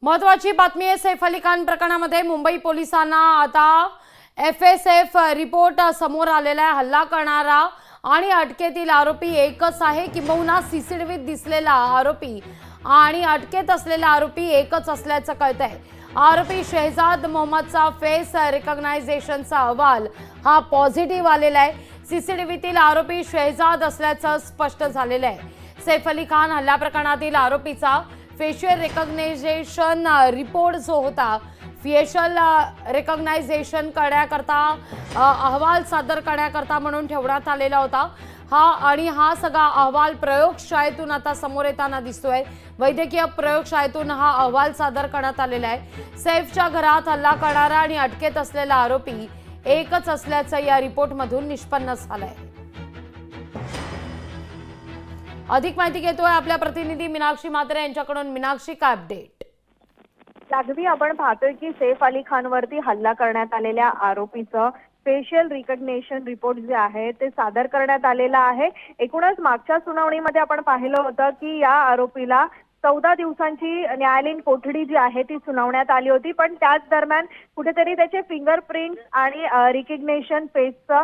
महत्वाची बातमी आहे। सैफ अली खान प्रकरणामध्ये मुंबई पोलिसांना आता FSF रिपोर्ट समोर आलेला आहे। हल्ला करणारा आणि अटकेतील आरोपी एकच आहे, किंबहुना सीसीटीव्हीत दिसलेला आरोपी आणि अटकेत असलेला आरोपी एकच असल्याचं कळतंय। आरोपी शहजाद मोहम्मदचा फेस रिकॉग्नायझेशनचा अहवाल हा पॉझिटिव्ह आलेला आहे। सीसीटीव्हीतील आरोपी शहजाद असल्याचं स्पष्ट झालेलं आहे। सैफ अली खान हल्ला प्रकरणातील आरोपीचा फेशियल रिकॉग्नायझेशन रिपोर्ट जो होता, फेशियल रिकॉग्नायझेशन करण्याकरता अहवाल सादर करण्याकरता म्हणून ठेवण्यात आलेला होता। हा सगळा अहवाल प्रयोगशाळेतून आता समोर येताना दिसतोय। वैद्यकीय प्रयोगशाळेतून हा अहवाल सादर करण्यात आलेला आहे। सैफच्या घरात हल्ला करणारा आणि अटकेत असलेला आरोपी एकच असल्याचं या रिपोर्टमधून निष्पन्न झालंय। अधिक माहिती घेतोय आपल्या प्रतिनिधी मीनाक्षी म्हात्रे यांच्याकडून। मीनाक्षी, काय अपडेट? जागवी आपण पाहतोय की सैफ अली खानवरती हल्ला करण्यात आलेल्या आरोपीचं फेशियल रिकॉग्निशन रिपोर्ट जे आहे ते सादर करण्यात आलेला आहे। एकूणच मागच्या सुनावणीमध्ये आपण पाहिलं होतं की या आरोपीला 14 दिवसांची न्यायालयीन कोठडी जी आहे ती सुनावण्यात आली होती, पण त्याच दरम्यान कुठेतरी त्याचे फिंगरप्रिंट्स आणि रिकॉग्निशन फेसचं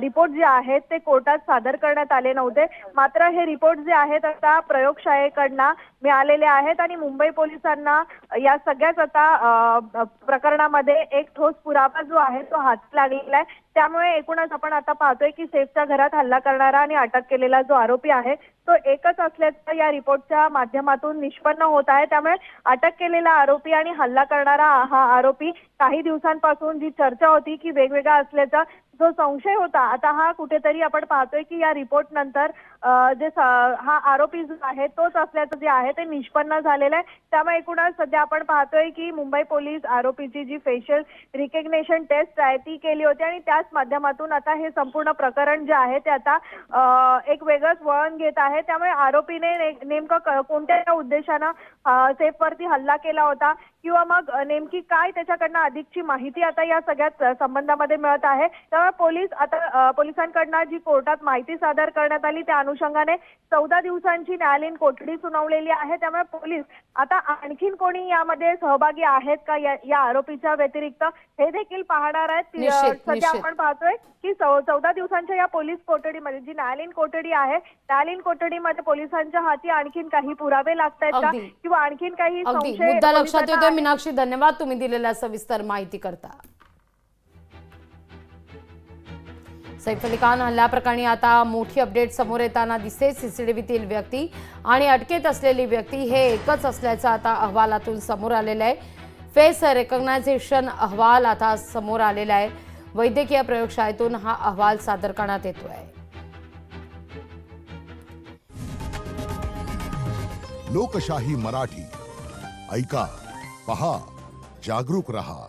रिपोर्ट जे आहेत ते कोर्टात सादर करण्यात आले नव्हते। मात्र हे रिपोर्ट जे आहेत आता प्रयोगशाळेकडनं मिळालेले आहेत आणि मुंबई पोलिसांना या सगळ्याच आता प्रकरणामध्ये एक ठोस पुरावा जो आहे तो हाती लागलेला आहे। त्यामुळे एकूणच आपण आता पाहतोय की सैफच्या घरात हल्ला करणारा आणि अटक केलेला जो आरोपी आहे तो एकच असल्याचं या रिपोर्टच्या माध्यमातून निष्पन्न होत आहे। त्यामुळे अटक केलेला आरोपी आणि हल्ला करणारा हा आरोपी काही दिवसांपासून जी चर्चा होती की वेगवेगळा असल्याचा जो संशय होता, आता हा कुठेतरी आपण पाहतोय की या रिपोर्ट नंतर हा आरोपी जो आहे तोच असल्याचं जे आहे ते निष्पन्न झालेलं आहे। त्यामुळे एकूणच सध्या आपण पाहतोय की मुंबई पोलीस आरोपीची जी फेशियल रिकॉग्निशन टेस्ट आहे ती केली होती आणि त्याच माध्यमातून आता हे संपूर्ण प्रकरण जे आहे ते आता एक वेगळंच वळण घेत आहे। त्यामुळे आरोपीने नेमकं कोणत्या उद्देशानं सैफवरती हल्ला केला होता किंवा मग नेमकी काय त्याच्याकडनं अधिकची माहिती आता या सगळ्याच संबंधामध्ये मिळत आहे। त्यामुळे पोलिसांकडनं जी कोर्टात माहिती सादर करण्यात आली त्या अनुषंगाने 14 दिवसांची न्यायालयीन कोठडी सुनावलेली आहे। त्यामुळे पोलीस आता आणखीन कोणी यामध्ये सहभागी आहेत का या आरोपीच्या व्यतिरिक्त हे देखील पाहणार आहेत। सध्या आपण पाहतोय की 14 दिवसांच्या या पोलीस कोठडीमध्ये जी न्यायालयीन कोठडी आहे, न्यायालयीन कोठडीमध्ये पोलिसांच्या हाती आणखीन काही पुरावे लागतायत का किंवा आणखीन काही संशय? मुद्दा लक्षात येतोय। मीनाक्षी, धन्यवाद तुम्ही दिलेल्या सविस्तर माहिती करता। सैफ अली खान हल्ल्याप्रकरणी आता मोठी अपडेट समोर येताना दिसते। सीसीटीव्हीतील व्यक्ती आणि अटकेत असलेली व्यक्ती हे एकच असल्याचं आता अहवालातून समोर आलेलं आहे। फेस रिकॉग्नायझेशन अहवाल आता समोर आलेला आहे। वैद्यकीय प्रयोगशाळेतून हा अहवाल सादर करण्यात येतोय। लोकशाही मराठी ऐका, पहा, जागरूक रहा।